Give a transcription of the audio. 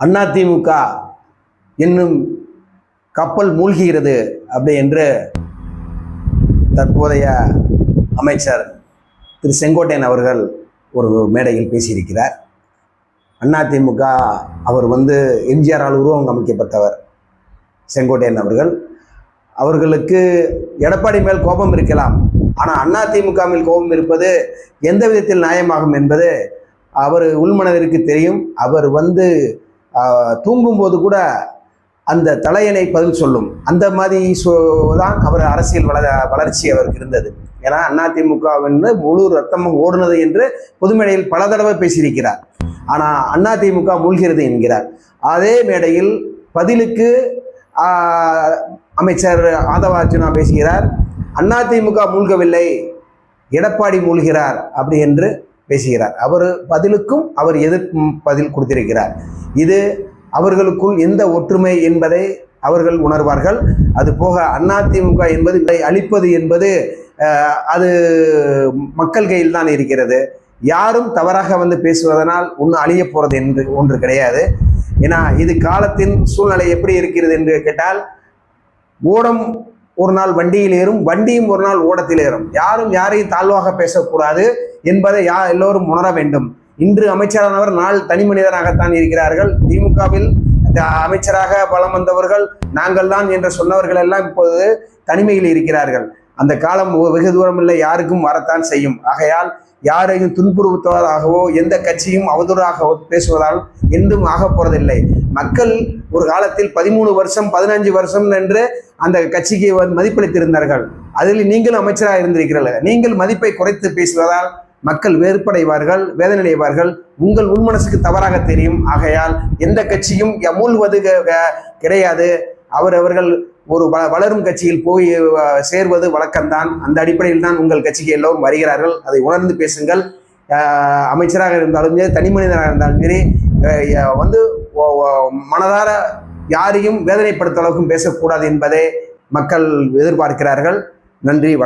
அதிமுக என்னும் கப்பல் மூழ்குகிறது அப்படி என்று தற்போதைய அமைச்சர் திரு செங்கோட்டையன் அவர்கள் ஒரு மேடையில் பேசியிருக்கிறார். அதிமுக அவர் எம்ஜிஆரால் உருவம் அமைக்கப்பட்டவர் செங்கோட்டையன் அவர்களுக்கு எடப்பாடி மேல் கோபம் இருக்கலாம். ஆனால் அதிமுக மேல் கோபம் இருப்பது எந்த விதத்தில் நியாயமாகும் என்பது அவர் உள்மனதிற்கு தெரியும். அவர் தூங்கும்போது கூட அந்த தலையணை பதில் சொல்லும். அந்த மாதிரி தான் அவர் அரசியல் வளர்ச்சி அவருக்கு இருந்தது. ஏன்னா அதிமுக முழு ரத்தமும் ஓடுனது என்று பொதுமேடையில் பல தடவை பேசியிருக்கிறார். ஆனால் அதிமுக மூழ்கிறது என்கிறார். அதே மேடையில் பதிலுக்கு அமைச்சர் ஆதவ அர்ஜுனா பேசுகிறார். அதிமுக மூழ்கவில்லை, எடப்பாடி மூழ்கிறார் அப்படி என்று பேசுகிறார். அவர் பதிலுக்கும் அவர் எதிர்ப்பு பதில் கொடுத்திருக்கிறார். இது அவர்களுக்குள் எந்த ஒற்றுமை என்பதை அவர்கள் உணர்வார்கள். அது போக அதிமுக என்பது அழிப்பது என்பது அது மக்கள் கையில் தான் இருக்கிறது. யாரும் தவறாக பேசுவதனால் ஒன்றும் அழிய போகிறது என்று ஒன்று கிடையாது. ஏன்னா இது காலத்தின் சூழ்நிலை எப்படி இருக்கிறது என்று கேட்டால், ஓடம் ஒரு நாள் வண்டியில் ஏறும், வண்டியும் ஒரு நாள் ஓடத்தில் ஏறும். யாரும் யாரையும் தாழ்வாக பேசக்கூடாது என்பதை எல்லோரும் உணர வேண்டும். இன்று அமைச்சரானவர் நாள் தனி மனிதனாகத்தான் இருக்கிறார்கள். திமுகவில் அமைச்சராக பலம் வந்தவர்கள் நாங்கள் தான் என்று சொன்னவர்கள் எல்லாம் இப்போது தனிமையில் இருக்கிறார்கள். அந்த காலம் வெகு தூரம் இல்லை, யாருக்கும் வரத்தான் செய்யும். ஆகையால் யாரையும் துன்புறுத்துவதாகவோ எந்த கட்சியும் அவதூறாக பேசுவதால் என்றும் ஆக போறதில்லை. மக்கள் ஒரு காலத்தில் 13 வருஷம் 15 வருஷம் என்று அந்த கட்சிக்கு மதிப்பளித்திருந்தார்கள். அதில் நீங்கள் அமைச்சராக இருந்திருக்கிறீர்கள். நீங்கள் மதிப்பை குறைத்து பேசுவதால் மக்கள் வெறுப்படைவார்கள், வேதனையடைவார்கள். உங்கள் உள்மனசுக்கு தவறாக தெரியும். ஆகையால் எந்த கட்சியும் மூழ்குவது கிடையாது. அவர்கள் ஒரு வளரும் கட்சியில் போய் சேர்வது வழக்கம்தான். அந்த அடிப்படையில் தான் உங்கள் கட்சிக்கு எல்லோரும் வருகிறார்கள். அதை உணர்ந்து பேசுங்கள். அமைச்சராக இருந்தாலும் சரி, தனி மனிதராக இருந்தாலும் சரி, மனதார யாரையும் வேதனைப்படுத்த அளவுக்கும் பேசக்கூடாது என்பதை மக்கள் எதிர்பார்க்கிறார்கள். நன்றி.